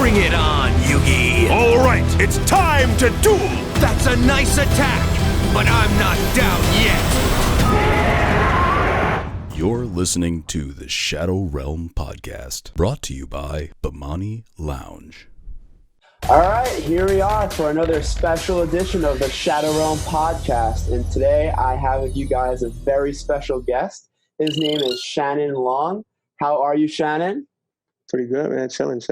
Bring it on, Yugi! All right, it's time to duel! That's a nice attack, but I'm not down yet! You're listening to the Shadow Realm Podcast, brought to you by Bemani Lounge. All right, here we are for another special edition of the Shadow Realm Podcast. And today I have with you guys a very special guest. His name is Shannon Long. How are you, Shannon? Pretty good, man. Chilling.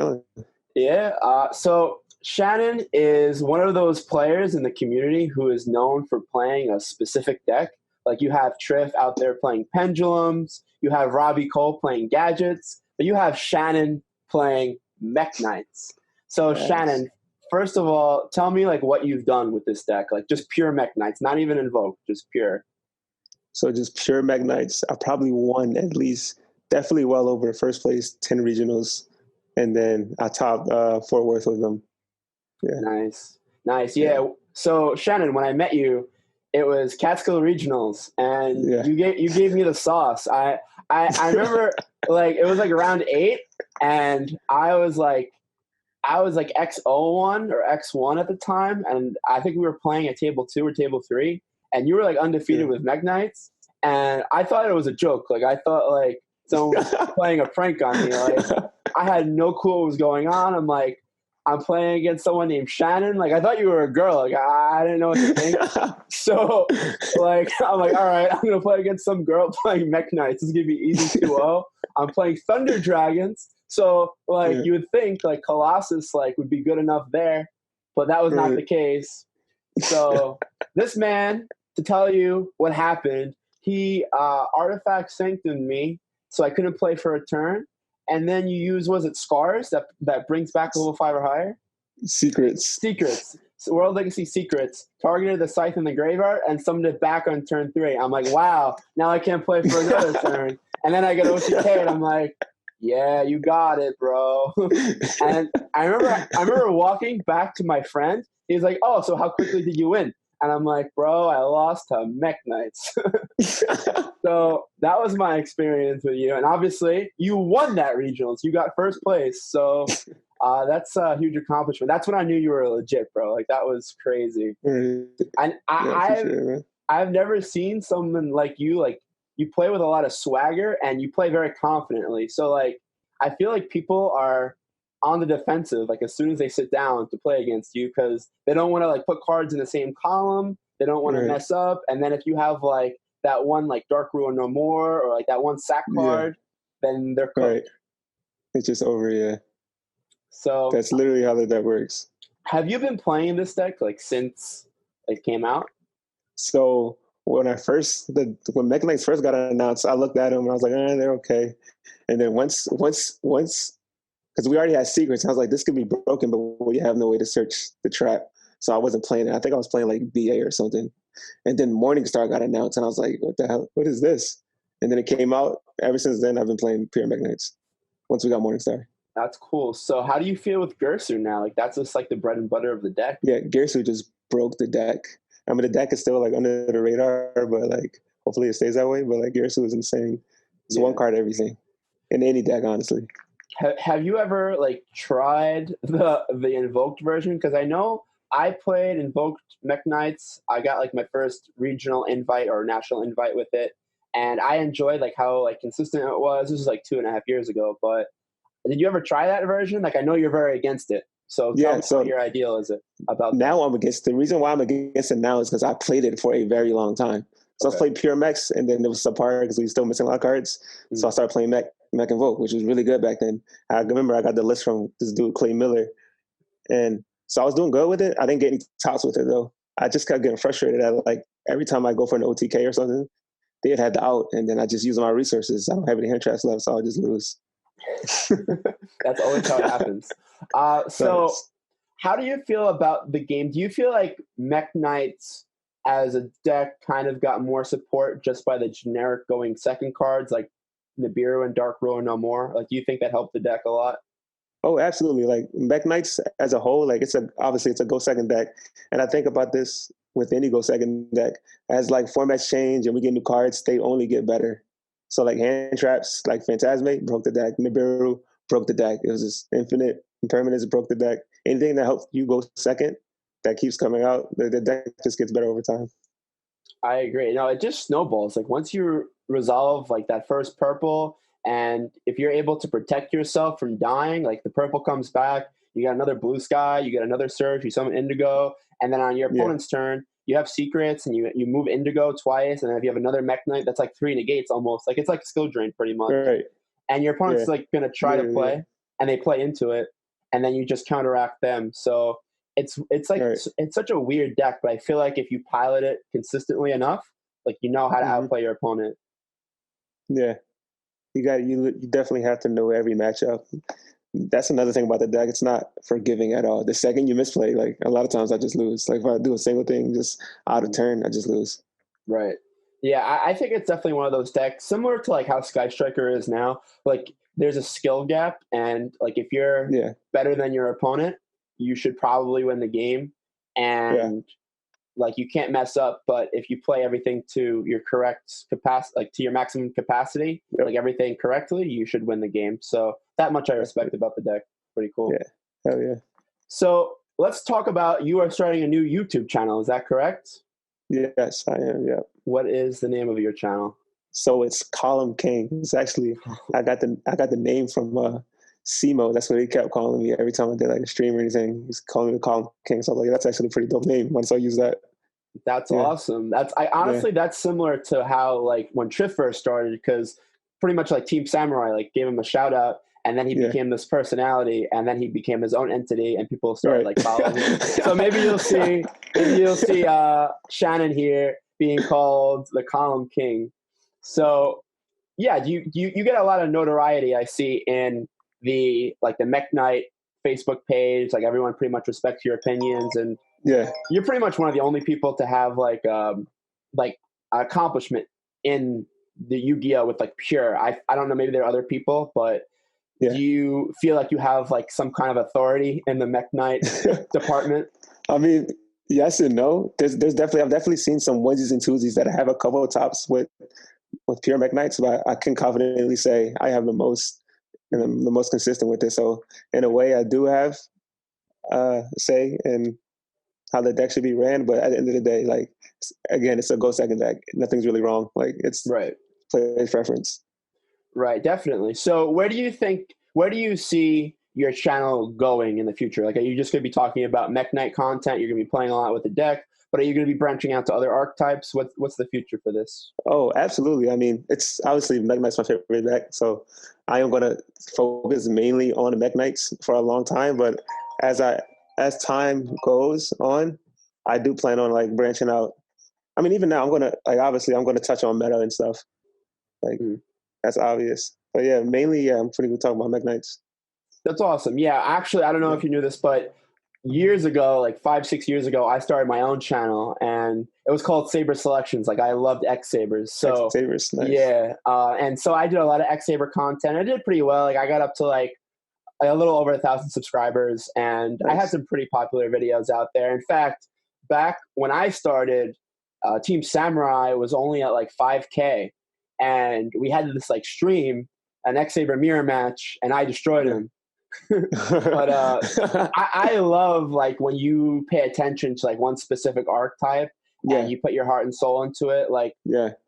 Yeah. So Shannon is one of those players in the community who is known for playing a specific deck. Like you have Triff out there playing Pendulums. You have Robbie Cole playing Gadgets. But you have Shannon playing Mekk-Knights. So yes. Shannon, first of all, tell me like what you've done with this deck. Like just pure Mekk-Knights, not even Invoke, just pure. So just pure Mekk-Knights. I probably won at least, definitely well over first place, 10 regionals. And then I topped Fort Worth with them. Yeah. Nice. Yeah. So Shannon, when I met you, it was Catskill Regionals, and you gave me the sauce. I remember like it was like round 8, and I was like X01 or X1 at the time, and I think we were playing at table 2 or table 3, and you were like undefeated with Mekk-Knights, and I thought it was a joke. Like I thought like someone was playing a prank on me. Like I had no clue what was going on. I'm playing against someone named Shannon. Like I thought you were a girl. Like I didn't know what to think. So like I'm like, all right, I'm gonna play against some girl playing Mekk-Knights. This is gonna be easy 2-0. I'm playing Thunder Dragons. So like you would think like Colossus like would be good enough there, but that was not the case. So this man, to tell you what happened, he artifact sanctioned me, so I couldn't play for a turn. And then you use, was it Scars that brings back level 5 or higher? Secrets. So World Legacy Secrets targeted the Scythe in the graveyard and summoned it back on turn 3. I'm like, wow, now I can't play for another turn. And then I get OTK and I'm like, yeah, you got it, bro. And I remember walking back to my friend. He's like, oh, so how quickly did you win? And I'm like, bro, I lost to Mekk-Knights. So that was my experience with you. And obviously, you won that regionals. You got first place. So that's a huge accomplishment. That's when I knew you were legit, bro. Like, that was crazy. And I've never seen someone like you. Like, you play with a lot of swagger, and you play very confidently. So, like, I feel like people are on the defensive, like, as soon as they sit down to play against you, because they don't want to, like, put cards in the same column. They don't want to mess up. And then if you have, like, that one, like, Dark Ruin No More, or, like, that one sack card, then they're cooked. Right. It's just over, yeah. So that's literally how that works. Have you been playing this deck, like, since it came out? So when Mekk-Knights first got announced, I looked at them and I was like, they're okay. And then once, because we already had secrets, I was like, this could be broken, but we have no way to search the trap. So I wasn't playing it. I think I was playing like BA or something. And then Morningstar got announced, and I was like, what the hell? What is this? And then it came out. Ever since then, I've been playing pure Mekk-Knights once we got Morningstar. That's cool. So how do you feel with Gersu now? Like, that's just like the bread and butter of the deck. Yeah, Gersu just broke the deck. I mean, the deck is still like under the radar, but like hopefully it stays that way. But like Gersu is insane. It's one card everything in any deck, honestly. Have you ever like tried the invoked version? Because I know I played invoked Mekk-Knights. I got like my first regional invite or national invite with it, and I enjoyed like how like consistent it was. This was like 2.5 years ago, but did you ever try that version? Like I know you're very against it. So tell me what your ideal is about now that. I'm against the reason why I'm against it now is because I played it for a very long time. So I played pure mechs, and then it was subpar because we were still missing a lot of cards. Mm-hmm. So I started playing mech Invoke, which was really good back then. I remember I got the list from this dude Clay Miller, and so I was doing good with it. I didn't get any tops with it though. I just kept getting frustrated at like every time I go for an OTK or something, they'd had the out, and then I just use my resources. I don't have any hand traps left, so I'll just lose. That's always how it happens. So how do you feel about the game? Do you feel like Mekk-Knights as a deck kind of got more support just by the generic going second cards like Nibiru and Dark Ruin No More? Like, do you think that helped the deck a lot? Oh, absolutely. Like Mekk-Knights as a whole, like obviously it's a go second deck. And I think about this with any go second deck. As like formats change and we get new cards, they only get better. So like hand traps, like Phantasmate broke the deck. Nibiru broke the deck. It was just infinite impermanence broke the deck. Anything that helps you go second, that keeps coming out, the deck just gets better over time. I agree. No, it just snowballs. Like once you resolve like that first purple, and if you're able to protect yourself from dying, like the purple comes back, you got another blue sky, you get another search, you summon indigo, and then on your opponent's turn, you have secrets and you move indigo twice, and then if you have another Mekk-Knight, that's like 3 negates almost. Like it's like a skill drain pretty much. Right. And your opponent's like gonna try to play, and they play into it, and then you just counteract them. So it's like it's such a weird deck, but I feel like if you pilot it consistently enough, like you know how to outplay your opponent. Yeah, you definitely have to know every matchup. That's another thing about the deck. It's not forgiving at all. The second you misplay, like a lot of times I just lose. Like if I do a single thing just out of turn, I just lose. Right. Yeah, I think it's definitely one of those decks similar to like how Sky Striker is now. Like there's a skill gap, and like if you're better than your opponent, you should probably win the game. And like you can't mess up, but if you play everything to your correct capacity, like to your maximum capacity, like everything correctly, you should win the game. So that much I respect about the deck. Pretty cool. Yeah. Hell yeah. So let's talk about, you are starting a new YouTube channel. Is that correct? Yes, I am. Yeah. What is the name of your channel? So it's Column King. It's actually I got the name from Simo. That's what he kept calling me every time I did like a stream or anything. He's calling me the Column King. So I was like, that's actually a pretty dope name. Once I use that. That's awesome. Honestly that's similar to how like when Triff first started, because pretty much like Team Samurai like gave him a shout out, and then he became this personality, and then he became his own entity, and people started like following him. So maybe you'll see Shannon here being called the Column King. So yeah, you get a lot of notoriety I see in the Mekk-Knight Facebook page. Like everyone pretty much respects your opinions, and you're pretty much one of the only people to have like accomplishment in the Yu-Gi-Oh with like pure. I don't know, maybe there are other people, but do you feel like you have like some kind of authority in the Mekk-Knight department? I mean, yes and no. I've definitely seen some onesies and twosies that have a couple of tops with pure Mekk-Knights, but I can confidently say I have the most and I'm the most consistent with it. So in a way, I do have say in how the deck should be ran. But at the end of the day, like again, it's a go second deck. Nothing's really wrong. Like it's player's preference. Right, definitely. So where do you see your channel going in the future? Like, are you just going to be talking about Mekk-Knight content? You're going to be playing a lot with the deck, but are you going to be branching out to other archetypes? What's the future for this? Oh, absolutely. I mean, it's obviously Mekk-Knight's my favorite deck, so I am going to focus mainly on the Mekk-Knights for a long time. But as time goes on, I do plan on like branching out. I mean, even now, I'm going to touch on meta and stuff. Like that's obvious. But yeah, mainly, I'm pretty good talking about Mekk-Knights. That's awesome. Yeah, actually, I don't know if you knew this, but years ago, like 5-6 years ago, I started my own channel, and it was called Saber Selections. Like I loved X Sabers. So X-Sabers, nice. Yeah, and so I did a lot of X Saber content. I did pretty well. Like I got up to like a little over 1,000 subscribers, and I had some pretty popular videos out there. In fact, back when I started, Team Samurai was only at like 5K, and we had this like stream, an X Saber mirror match, and I destroyed him. But I love like when you pay attention to like one specific archetype and you put your heart and soul into it. Like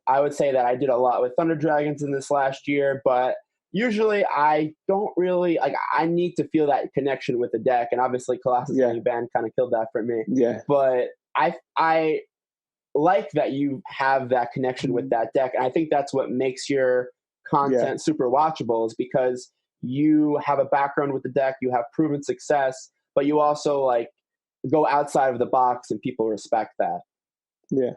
I would say that I did a lot with Thunder Dragons in this last year, but usually I don't really like, I need to feel that connection with the deck, and obviously Colossus being banned kind of killed that for me. But I like that you have that connection with that deck, and I think that's what makes your content super watchable, is because you have a background with the deck, you have proven success, but you also like go outside of the box, and people respect that. Yeah,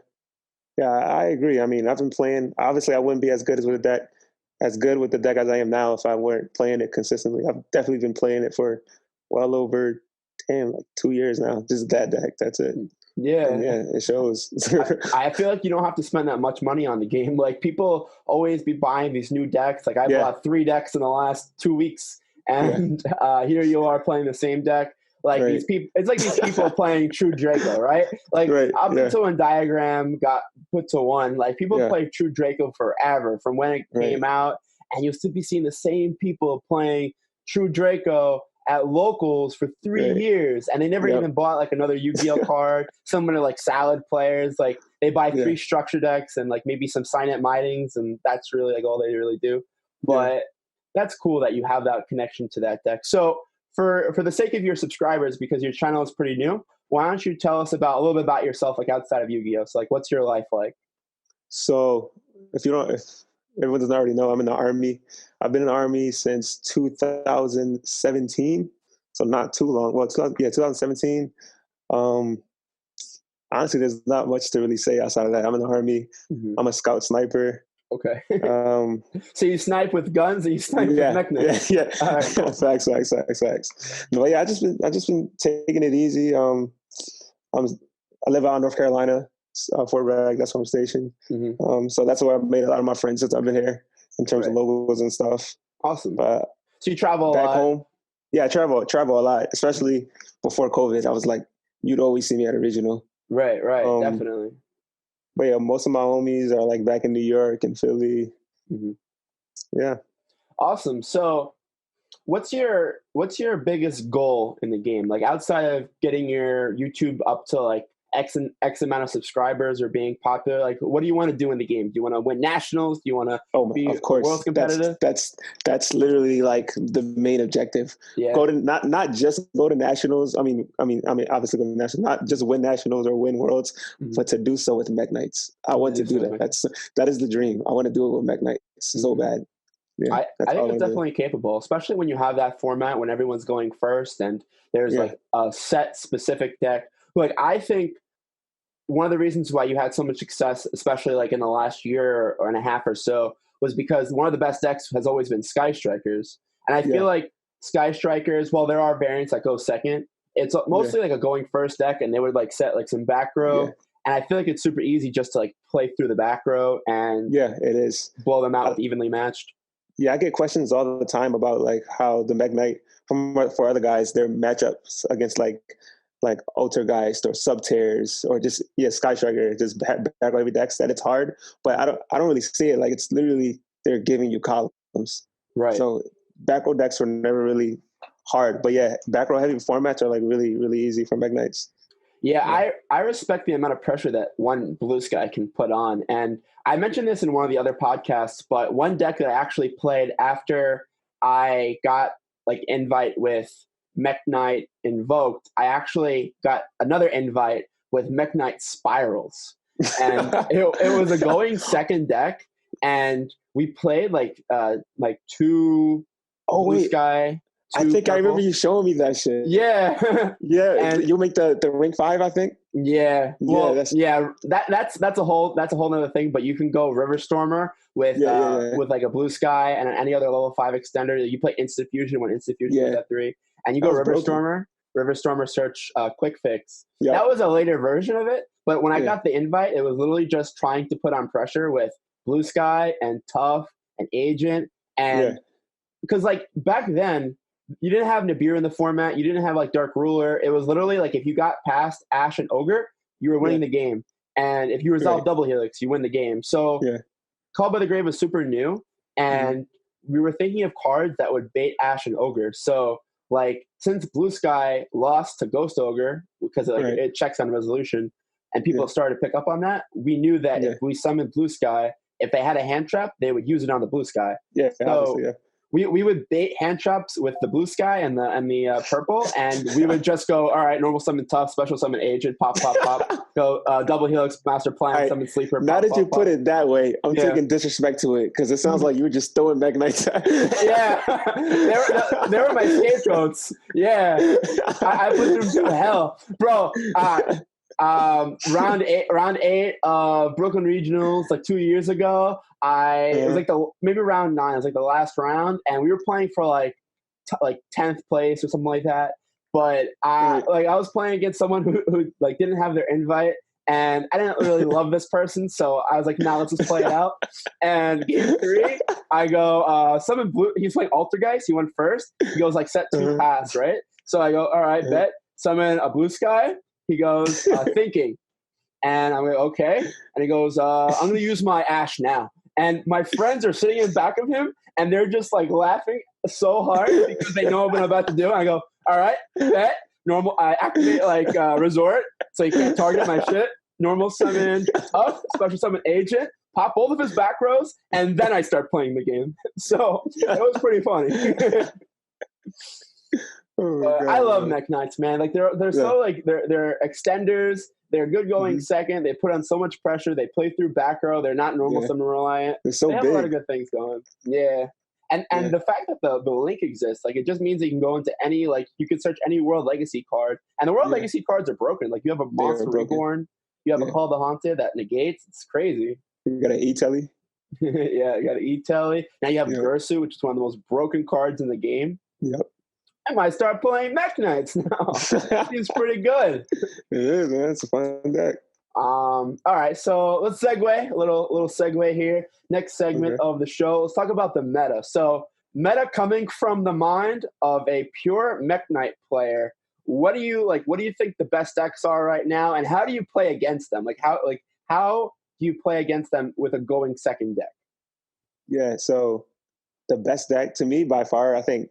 I agree. I mean, I've been playing. Obviously, I wouldn't be as good with the deck as I am now if I weren't playing it consistently. I've definitely been playing it for well over 2 years now. Just that deck. That's it. Yeah, it shows. I feel like you don't have to spend that much money on the game. Like people always be buying these new decks. Like I bought 3 decks in the last 2 weeks, and here you are playing the same deck. Like these people, it's like these people playing True Draco, right? Like up until when Diagram got put to 1, like people played True Draco forever from when it came out, and you'll still be seeing the same people playing True Draco at locals for 3 years, and they never even bought like another Yu-Gi-Oh card. Some are like salad players, like they buy 3 structure decks and like maybe some sign-it mitings, and that's really like all they really do. But that's cool that you have that connection to that deck. So for the sake of your subscribers, because your channel is pretty new, why don't you tell us about a little bit about yourself, like outside of Yu-Gi-Oh? So like, what's your life like? So if everyone doesn't already know, I'm in the Army. I've been in the Army since 2017, so not too long. Well, 2017. Honestly, there's not much to really say outside of that. I'm in the Army. I'm a scout sniper. Okay. So you snipe with guns, or you snipe with Mekk-Knight? Yeah. All right, cool. Facts. No, I just been taking it easy. I live out in North Carolina, Fort Bragg. That's where I'm stationed. So that's where I've made a lot of my friends since I've been here, in terms of logos and stuff. Awesome. But so you travel back a lot? home? Yeah, I travel a lot, especially before COVID. I was like, you'd always see me at a regional. Right, definitely. But yeah, most of my homies are like back in New York and Philly. Yeah. Awesome. So what's your biggest goal in the game? Like outside of getting your YouTube up to like X amount of subscribers or being popular, like what do you want to do in the game? Do you want to win nationals? Do you want to be of course. world competitive? That's literally like the main objective. Yeah. Go to not just go to nationals. I mean obviously go to nationals, not just win nationals or win worlds, but to do so with Mekk-Knights. I want to do that. That is the dream. I want to do it with Mekk-Knights so bad. Yeah, I think it's definitely capable, especially when you have that format when everyone's going first and there's like a set specific deck. Like I think one of the reasons why you had so much success, especially like in the last year and a half or so, was because one of the best decks has always been Sky Strikers. And I feel like Sky Strikers, while there are variants that go second, it's mostly like a going first deck, and they would like set like some back row. And I feel like it's super easy just to like play through the back row and it is blow them out with evenly matched. Yeah, I get questions all the time about like how the Mekk-Knight for other guys, their matchups against like Altergeist or Subtears or just Sky Striker, just back row heavy decks, that it's hard. But I don't really see it. Like it's literally they're giving you columns. Right. So back row decks were never really hard. But yeah, back row heavy formats are like really, really easy for Mekk-Knights. Yeah, I respect the amount of pressure that one Blue Sky can put on. And I mentioned this in one of the other podcasts, but one deck that I actually played after I got like invite with Mekk-Knight Invoked, I actually got another invite with Mekk-Knight Spirals. And it was a going second deck, and we played like two Blue Sky. I think I remember you showing me that shit. Yeah. Yeah. And you make the ring 5, I think. Yeah. Well, that's a whole nother thing, but you can go River Stormer with like a Blue Sky and any other level 5 extender. You play Instant Fusion when Instant Fusion is at 3. And you go River Stormer search Quick Fix. Yep. That was a later version of it, but when I got the invite, it was literally just trying to put on pressure with Blue Sky and Tough and Agent. And because like back then, you didn't have Nibiru in the format. You didn't have like Dark Ruler. It was literally like if you got past Ash and Ogre, you were winning the game. And if you resolved Double Helix, you win the game. So Call by the Grave was super new. And we were thinking of cards that would bait Ash and Ogre. So like since Blue Sky lost to Ghost Ogre because it checks on resolution and people started to pick up on that, we knew that if we summoned Blue Sky, if they had a hand trap, they would use it on the Blue Sky. Yeah, so we would bait hand traps with the Blue Sky and the purple, and we would just go, all right, normal summon Tough, special summon Agent, pop, go Double Helix, Master Plan, summon Sleeper. Now that you put it that way, I'm taking disrespect to it because it sounds like you were just throwing Mekk-Knights. Yeah, they were my scapegoats. Yeah, I put them through hell, bro. Round eight of Brooklyn Regionals like 2 years ago. It was like maybe round 9. It was like the last round, and we were playing for like 10th place or something like that. But I was playing against someone who like didn't have their invite, and I didn't really love this person, so I was like, nah, let's just play it out. And game 3, I go summon Blue. He's playing Altergeist. He went first. He goes like set 2 pass, right? So I go, all right, bet summon a Blue Sky. He goes thinking, and I'm like, okay. And he goes, I'm gonna use my Ash now. And my friends are sitting in back of him, and they're just like laughing so hard because they know what I'm about to do. And I go, all right, bet. Normal, I activate like resort, so you can't target my shit. Normal summon Tough, special summon Agent, pop both of his back rows, and then I start playing the game. So it was pretty funny. I love Mekk-Knights, man. Like they're so like they're extenders. They're good going second. They put on so much pressure. They play through back row. They're not normal summon reliant. They're so they have big. a lot of good things going. Yeah. And the fact that the link exists, like it just means that you can go into any, like you can search any World Legacy card. And the World Legacy cards are broken. Like you have a Monster Reborn, you have a Call of the Haunted that negates. It's crazy. You got an E-Telly. Yeah, you got an E-Telly. Now you have Gersu, which is one of the most broken cards in the game. Yep. I might start playing Mekk-Knights now. Seems pretty good. It is, man. It's a fun deck. All right, so let's segue a little segue here. Next segment of the show. Let's talk about the meta. So meta coming from the mind of a pure Mekk-Knight player. What do you think the best decks are right now, and how do you play against them? How do you play against them with a going second deck? Yeah, so the best deck to me by far, I think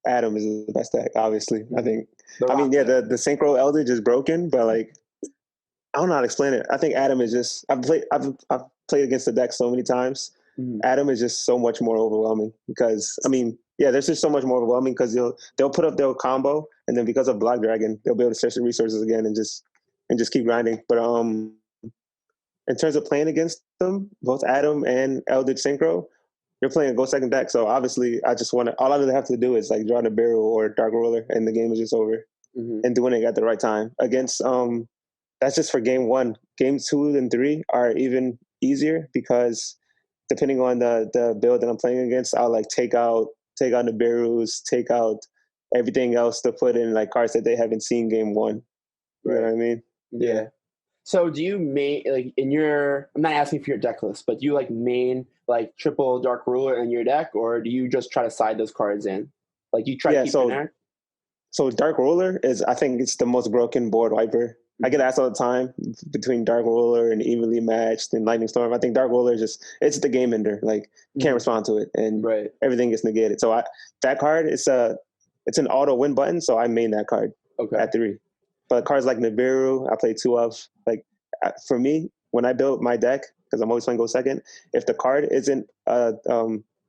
Adam is the best deck, obviously. I think the Synchro Eldritch is broken, but like I don't know how to explain it. I think Adam is just I've played against the deck so many times. Adam is just so much more overwhelming because there's just so much more overwhelming because they'll put up their combo, and then because of Black Dragon, they'll be able to search the resources again and just keep grinding. But in terms of playing against them, both Adam and Eldritch Synchro, you're playing a go second deck. So obviously all I really have to do is like draw the barrel or Dark Roller and the game is just over. And doing it at the right time. Against that's just for game 1. Game 2 and 3 are even easier because depending on the build that I'm playing against, I'll like take out the barrels, take out everything else to put in like cards that they haven't seen game 1. You know what I mean? Yeah. So do you main, like in your, I'm not asking for your deck list, but do you like main like triple Dark Ruler in your deck, or do you just try to side those cards in? Like you try to keep your deck? So Dark Ruler is, I think it's the most broken board wiper. I get asked all the time between Dark Ruler and Evenly Matched and Lightning Storm. I think Dark Ruler is it's the game ender. Like you can't respond to it and everything gets negated. So that card, it's an auto win button. So I main that card at 3. But cards like Nibiru, I play 2 of. Like for me, when I built my deck, because I'm always playing go second, if the card isn't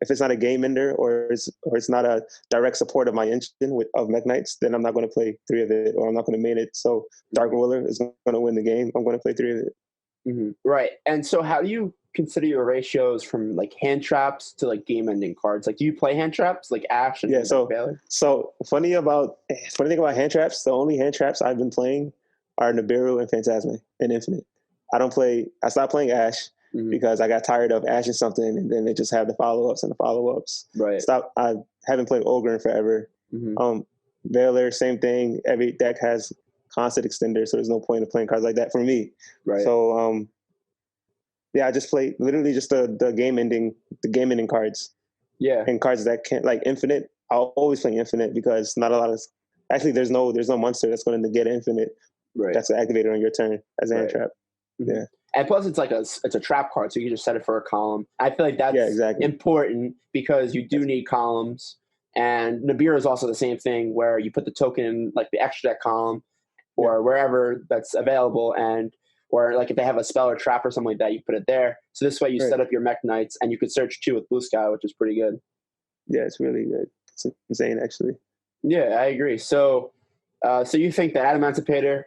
if it's not a game ender or it's not a direct support of my engine of Mekk-Knights, then I'm not going to play 3 of it, or I'm not going to main it. So Dark Ruler is going to win the game. I'm going to play 3 of it. Right. And so how do you consider your ratios from like hand traps to like game ending cards? Like do you play hand traps like Ash and Baylor? So funny thing about hand traps, the only hand traps I've been playing are Nibiru and Phantasme and Infinite. I stopped playing Ash because I got tired of Ashing something and then they just have the follow-ups and the follow-ups. Right. I haven't played Ogre in forever. Baylor, same thing. Every deck has constant extender, so there's no point of playing cards like that for me. Right. So I just play literally just the game ending cards. Yeah. And cards that can't, like Infinite. I'll always play Infinite because not a lot of there's no monster that's going to negate Infinite. Right. That's activated on your turn as a hand trap. Yeah. And plus it's like it's a trap card, so you can just set it for a column. I feel like that's important because you do need columns. And Nibiru is also the same thing where you put the token in like the extra deck column or wherever that's available, or like if they have a spell or trap or something like that, you put it there. So this way you set up your Mekk-Knights and you could search 2 with Blue Sky, which is pretty good. Yeah, it's really good. It's insane actually. Yeah, I agree. So so you think that Adamantipator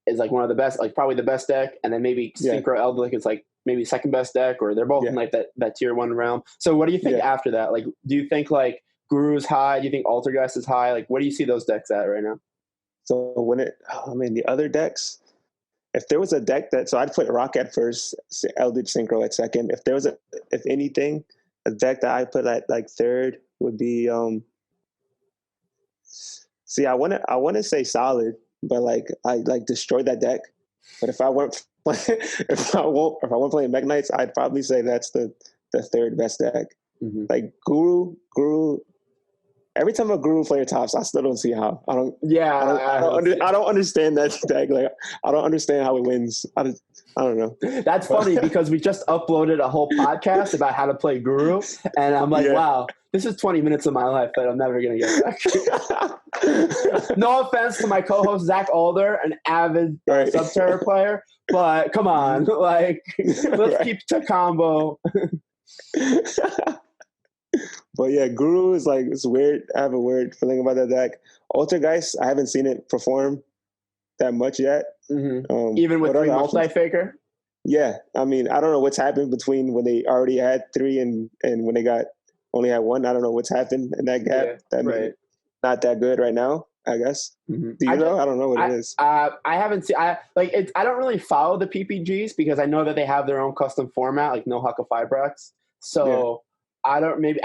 is like one of the best, like probably the best deck, and then maybe Synchro Eldritch is like maybe second best deck, or they're both in like that tier 1 realm. So what do you think after that? Like, do you think like Guru's high? Do you think Altergeist is high? Like, where do you see those decks at right now? So the other decks, if there was a deck so I'd put Rock at first, Eldritch Synchro at second. If there was if anything, a deck that I put at like third would be, I want to say Solid, but like I like destroyed that deck. But if I weren't playing Mekk-Knights, I'd probably say that's the third best deck. Like Guru every time a Guru player tops, I still don't see how. I don't understand that deck. Like, I don't understand how it wins. I don't know. That's funny because we just uploaded a whole podcast about how to play Guru, and I'm like, wow, this is 20 minutes of my life that I'm never gonna get back. No offense to my co-host Zach Alder, an avid Subterra player, but come on, like, let's keep to combo. But yeah, Guru is like, it's weird. I have a weird feeling about that deck. Altergeist, I haven't seen it perform that much yet. Mm-hmm. Even with 3 multi-faker? Yeah. I mean, I don't know what's happened between when they already had 3 and when they only had 1. I don't know what's happened in that gap. That made it not that good right now, I guess. Mm-hmm. Do you know? I don't know what it is. I haven't seen. I don't really follow the PPGs because I know that they have their own custom format, like no Hucka Fibrex. So I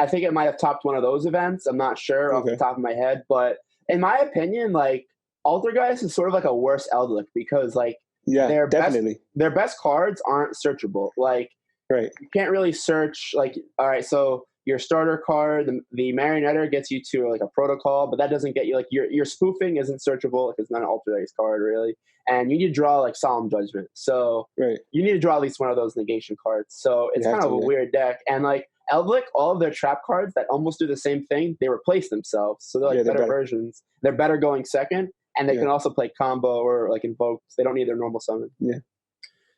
think it might have topped one of those events. I'm not sure off the top of my head, but in my opinion, like, Altergeist is sort of like a worse Eldritch because, like, their best cards aren't searchable. Like, you can't really search. Like, all right, so your starter card, the Marionetter gets you to like a protocol, but that doesn't get you, like, your spoofing isn't searchable if it's not an Altergeist card really, and you need to draw like Solemn Judgment. So you need to draw at least one of those negation cards. So it's kind of a weird deck, and like Eldritch, all of their trap cards that almost do the same thing, they replace themselves. So they're like better versions. They're better going second. And they can also play combo or like invoke. They don't need their normal summon. Yeah.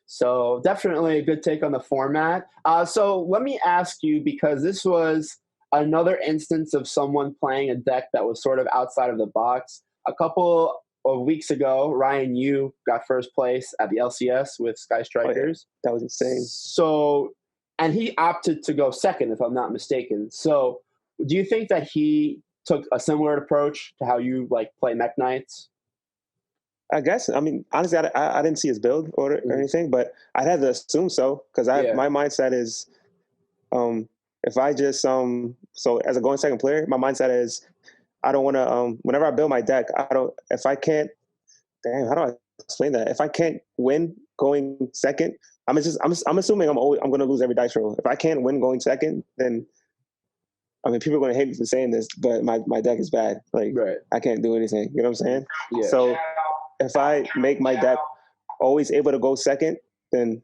So definitely a good take on the format. So let me ask you, because this was another instance of someone playing a deck that was sort of outside of the box. A couple of weeks ago, Ryan Yu got first place at the LCS with Sky Strikers. That was insane. So, and he opted to go second, if I'm not mistaken. So do you think that he took a similar approach to how you like play Mekk-Knights? I guess. I mean, honestly, I didn't see his build or anything, but I'd have to assume so because my mindset is, if I just so as a going second player, my mindset is I don't want to whenever I build my deck, how do I explain that? If I can't win going second, I'm assuming I'm going to lose every dice roll. If I can't win going second, then I mean, people are going to hate me for saying this, but my deck is bad. Like, I can't do anything. You know what I'm saying? Yeah. So if I make my deck always able to go second, then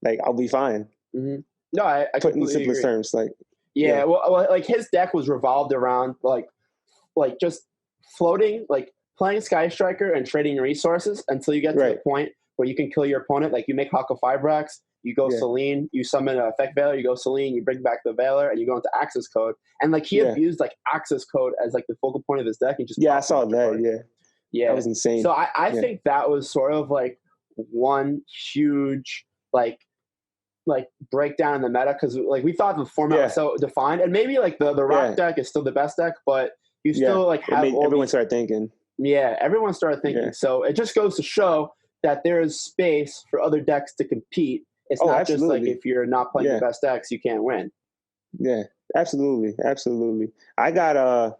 like I'll be fine. Mm-hmm. No, I put in the simplest terms. Like, well, like his deck was revolved around like just floating, like playing Sky Striker and trading resources until you get to the point where you can kill your opponent. Like you make Hucka Fibrex. You go Selene, you summon an Effect Veiler, you go Selene, you bring back the Veiler, and you go into Access Code. And like he abused like Access Code as like the focal point of his deck. And just I saw that. Yeah, that was insane. So I think that was sort of like one huge like breakdown in the meta because like we thought the format was so defined, and maybe like the Rock deck is still the best deck, but you still like have everyone started thinking. Yeah, everyone started thinking. Yeah. So it just goes to show that there is space for other decks to compete. It's not just like if you're not playing the best decks, you can't win. Yeah, absolutely. I got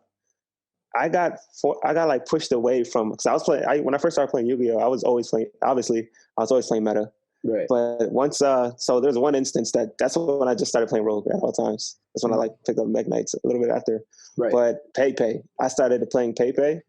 like pushed away from because I was playing. When I first started playing Yu-Gi-Oh, I was always playing. Obviously, I was always playing meta. Right. But once, so there's one instance that's when I just started playing Rogue at all times. That's when I like picked up Mekk-Knights a little bit after. Right. But Pepe, I started playing Pepe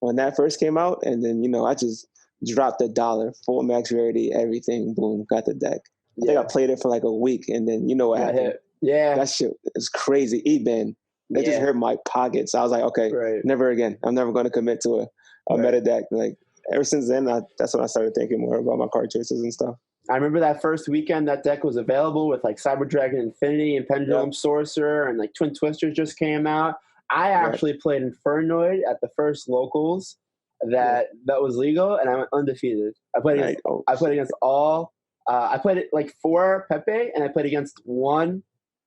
when that first came out, and then I just dropped $1, full max rarity, everything, boom, got the deck. I think I played it for like a week, and then what happened? Yeah, that shit is crazy. E-Ban, they just hurt my pockets. I was like, okay, never again. I'm never going to commit to a meta deck. Like ever since then, that's when I started thinking more about my card choices and stuff. I remember that first weekend that deck was available with like Cyber Dragon Infinity and Pendulum Sorcerer, and like Twin Twisters just came out. I actually played Infernoid at the first locals that was legal, and I went undefeated. I played against all. I played it like 4 Pepe, and I played against 1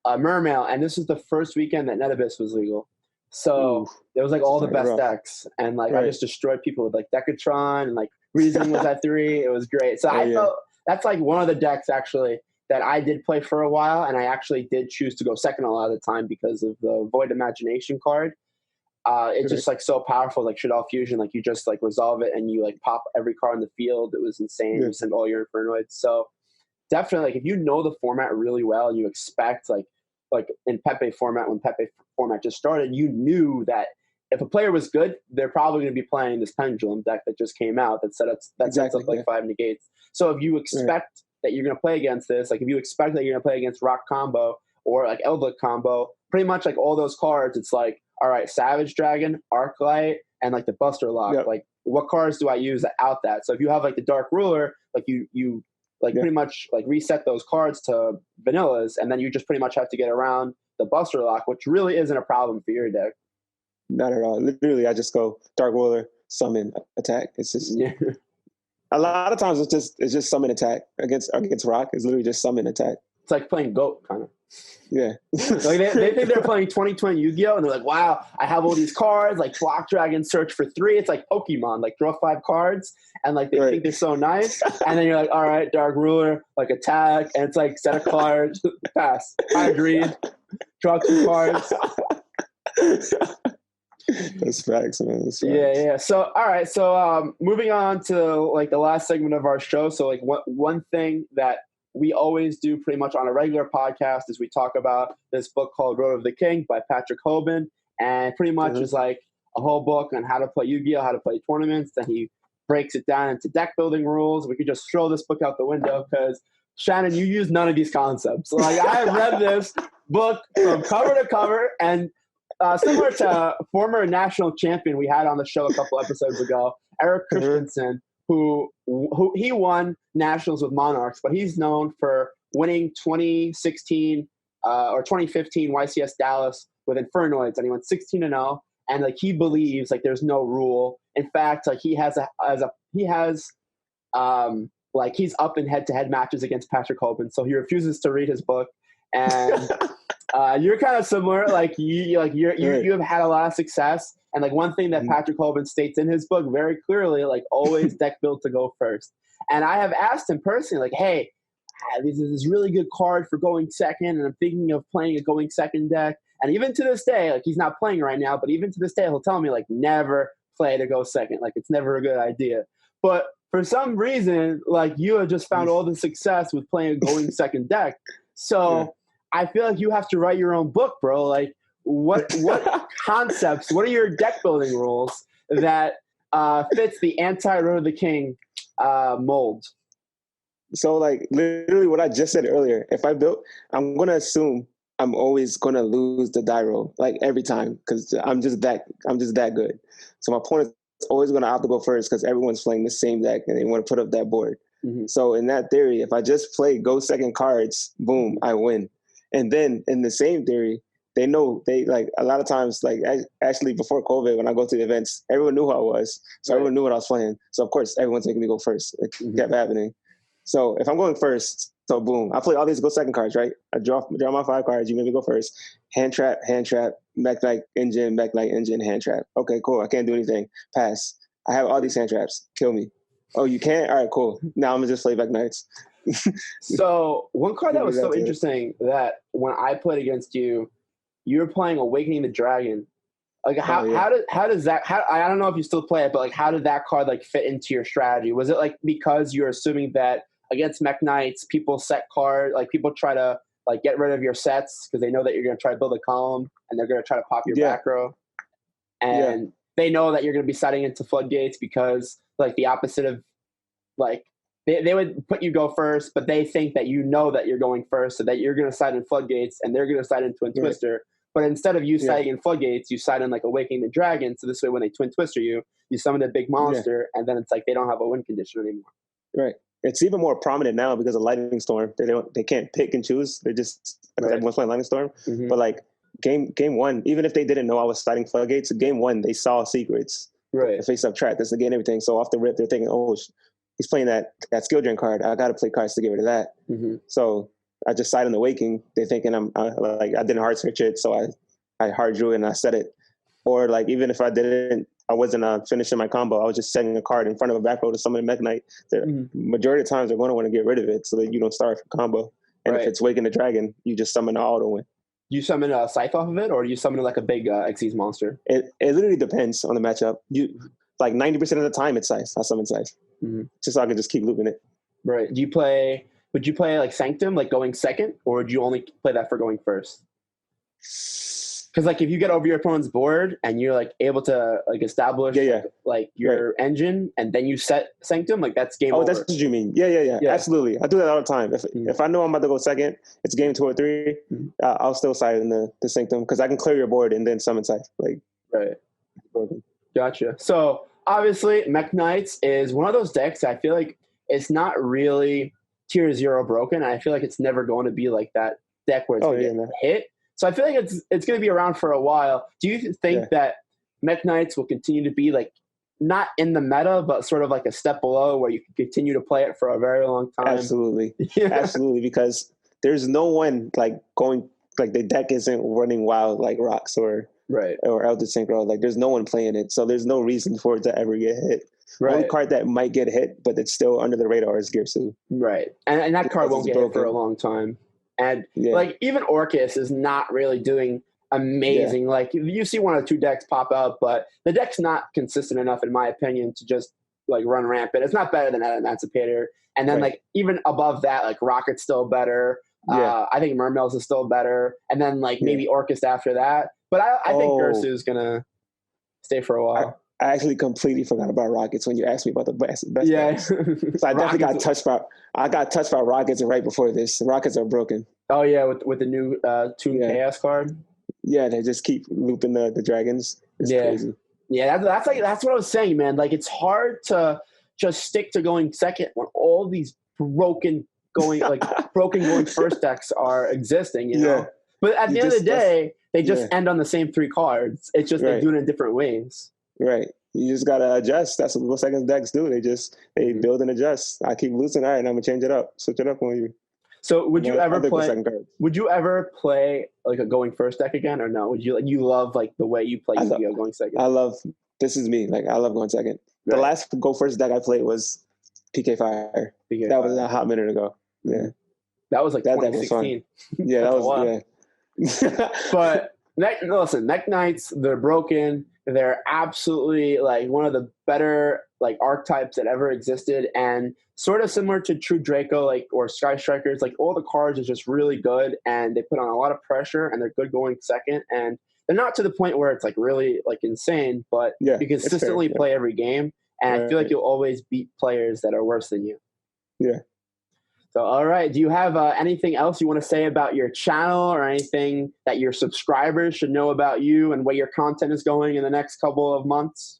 Mermail, and this was the first weekend that Netabis was legal. So it was like all the best decks, and like I just destroyed people with like Decatron, and like Reason was at 3. It was great. So I felt that's like one of the decks actually that I did play for a while, and I actually did choose to go second a lot of the time because of the Void Imagination card. It's just like so powerful, like Shaddoll Fusion. Like you just like resolve it and you like pop every card in the field. It was insane. You send all your Infernoids. So definitely, like if you know the format really well and you expect like in Pepe format, when Pepe format just started, you knew that if a player was good, they're probably going to be playing this pendulum deck that just came out that sets up like 5 negates. So if you expect that you're going to play against this, like if you expect that you're going to play against Rock Combo or like Eldritch Combo, pretty much like all those cards, it's like, all right, Savage Dragon, Arclight, and like the Buster Lock. Yep. Like, what cards do I use out that? So if you have like the Dark Ruler, like you like pretty much like reset those cards to vanillas, and then you just pretty much have to get around the Buster Lock, which really isn't a problem for your deck. Not at all. Literally, I just go Dark Ruler, summon, attack. It's just a lot of times it's just summon attack against Rock. It's literally just summon attack. It's like playing Goat, kind of. Yeah. Like they think they're playing 2020 Yu-Gi-Oh! And they're like, wow, I have all these cards, like Block Dragon, search for 3. It's like Pokemon, like draw 5 cards, and like they think they're so nice. And then you're like, all right, Dark Ruler, like attack, and it's like set of cards, pass. I agreed. Draw 2 cards. That's facts, man. That's facts. Yeah. So, all right. So, moving on to like the last segment of our show. So, like one thing that we always do pretty much on a regular podcast is we talk about this book called Road of the King by Patrick Hoban, and pretty much is like a whole book on how to play Yu-Gi-Oh, how to play tournaments. Then he breaks it down into deck building rules. We could just throw this book out the window because Shannon, you use none of these concepts. Like I have read this book from cover to cover, and similar to former national champion we had on the show a couple episodes ago, Eric Christensen, who he won nationals with Monarchs, but he's known for winning 2016 or 2015 YCS Dallas with Infernoids, and he went 16-0. And like he believes like there's no rule. In fact, like he has like he's up in head-to-head matches against Patrick Hoban, so he refuses to read his book. And you're kind of similar. Like you have had a lot of success. And like one thing that Patrick Hoban states in his book very clearly, like always deck build to go first. And I have asked him personally, like, hey, this is this really good card for going second, and I'm thinking of playing a going second deck. And even to this day, like he's not playing right now, but even to this day, he'll tell me like never play to go second. Like it's never a good idea. But for some reason, like you have just found all the success with playing a going second deck. So I feel like you have to write your own book, bro. Like what concepts, what are your deck building rules that fits the anti-Road of the King mold? So like literally what I just said earlier, if I built, I'm going to assume I'm always going to lose the die roll like every time because I'm just that good. So my opponent's always going to have to go first because everyone's playing the same deck and they want to put up that board. So in that theory, if I just play go second cards, boom, I win. And then in the same theory, they know they like a lot of times, like actually before COVID, when I go to the events, everyone knew who I was. So everyone knew what I was playing. So of course, everyone's making me go first. It kept happening. So if I'm going first, so boom, I play all these go second cards, right? I draw my 5 cards. You make me go first. Hand trap, Mekk-Knight engine, Mekk-Knight engine, hand trap. Okay, cool. I can't do anything. Pass. I have all these hand traps. Kill me. Oh, you can't? All right, cool. Now I'm gonna just play Mekk-Knights. So one card that was so interesting that when I played against you, you were playing Awakening the Dragon. Like how does that I don't know if you still play it, but like how did that card like fit into your strategy? Was it like because you're assuming that against Mekk-Knights, people set card, like people try to like get rid of your sets because they know that you're going to try to build a column and they're going to try to pop your back row. And they know that you're going to be setting into floodgates because like the opposite of like they would put you go first, but they think that you know that you're going first so that you're going to side in floodgates and they're going to side in twin twister. But instead of you siding in floodgates, you side in like Awakening the Dragon. So this way when they twin twister you summon a big monster and then it's like they don't have a win condition anymore. Right. It's even more prominent now because of Lightning Storm. They can't pick and choose. They just everyone's playing Lightning Storm. But like game 1, even if they didn't know I was fighting floodgates, game 1 they saw secrets. The face up trap. That's again everything. So off the rip, they're thinking, oh, he's playing that skill drain card. I got to play cards to get rid of that. So I just side in the Waking. They're thinking I didn't hard search it, so I hard drew it and I set it. Or like even if I wasn't finishing my combo, I was just setting a card in front of a back row to summon a Mekk-Knight. The majority of the times they're going to want to get rid of it so that you don't start for combo. And if it's Waking the Dragon, you just summon an auto win. You summon a Scythe off of it, or do you summon like a big Xyz monster? It literally depends on the matchup. You like 90% of the time it's Scythe. I summon Scythe. Just so I can just keep looping it. Right. Would you play like Sanctum, like going second, or would you only play that for going first? Because like if you get over your opponent's board and you're like able to like establish like your engine and then you set Sanctum, like that's game over. Oh, that's what you mean. Yeah. Absolutely. I do that all the time. If I know I'm about to go second, it's game 2 or 3. I'll still side in the Sanctum because I can clear your board and then summon side. Like broken. Gotcha. So obviously, Mekk-Knights is one of those decks I feel like it's not really tier 0 broken. I feel like it's never going to be like that deck where it's going to get hit. So I feel like it's going to be around for a while. Do you think that Mekk-Knights will continue to be like not in the meta, but sort of like a step below where you can continue to play it for a very long time? Absolutely. Absolutely. Because there's no one like going, like the deck isn't running wild like Rocks or Eldritch Synchro. Like there's no one playing it. So there's no reason for it to ever get hit. The only card that might get hit, but it's still under the radar is Girsu. Right. And that card won't get hit for a long time. And like even Orcus is not really doing amazing. Like you see 1 or 2 decks pop up, but the deck's not consistent enough, in my opinion, to just like run rampant. It's not better than Emancipator. And then like even above that, like Rocket's still better. I think Mermills is still better. And then like maybe Orcus after that. But I think Girsu is gonna stay for a while. I actually completely forgot about Rockets when you asked me about the best decks. So I definitely got touched by Rockets right before this. Rockets are broken. Oh yeah, with the new Toon Chaos card. Yeah, they just keep looping the dragons. It's crazy. Yeah, that's what I was saying, man. Like it's hard to just stick to going second when all these broken going first decks are existing, you know? But at the end of the day, they just end on the same 3 cards. It's just they do it in different ways. Right. You just gotta adjust. That's what second decks do. They build and adjust. I keep losing. All right, I'm gonna change it up, switch it up on you. So would you ever play like a going first deck again, or no? Would you you love like the way you play Yu-Gi-Oh going second? This is me. Like I love going second. Right. The last go first deck I played was PK Fire. That was a hot minute ago. Yeah. That was like that 2016. Yeah, that was But listen, Mekk-Knights, they're broken. They're absolutely like one of the better like archetypes that ever existed, and sort of similar to True Draco, like or Sky Strikers. Like all the cards are just really good, and they put on a lot of pressure, and they're good going second. And they're not to the point where it's like really like insane, but you consistently play every game, and I feel like you'll always beat players that are worse than you. Yeah. So, all right. Do you have anything else you want to say about your channel or anything that your subscribers should know about you and where your content is going in the next couple of months?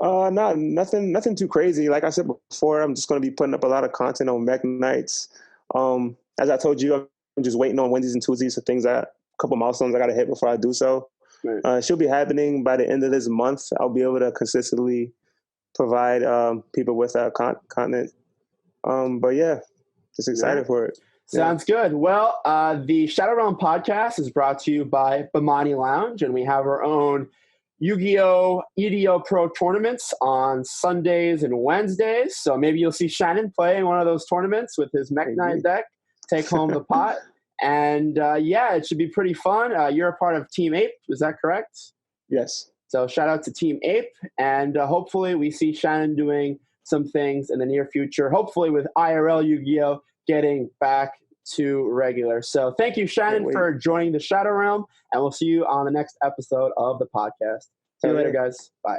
Nothing too crazy. Like I said before, I'm just going to be putting up a lot of content on Mekk-Knights. As I told you, I'm just waiting on Wednesdays and Tuesdays for things a couple milestones I got to hit before I do so. Right. Should be happening by the end of this month. I'll be able to consistently provide people with content. But yeah. Just excited for it. Sounds good. Well, the Shadow Realm podcast is brought to you by Bemani Lounge, and we have our own Yu-Gi-Oh! EDO Pro tournaments on Sundays and Wednesdays. So maybe you'll see Shannon play in one of those tournaments with his Mekk-Knight deck, take home the pot. And it should be pretty fun. You're a part of Team Ape, is that correct? Yes. So shout out to Team Ape, and hopefully we see Shannon doing some things in the near future, hopefully with IRL Yu-Gi-Oh! Getting back to regular. So thank you, Shannon, for joining the Shadow Realm, and we'll see you on the next episode of the podcast. See you later, guys. Bye.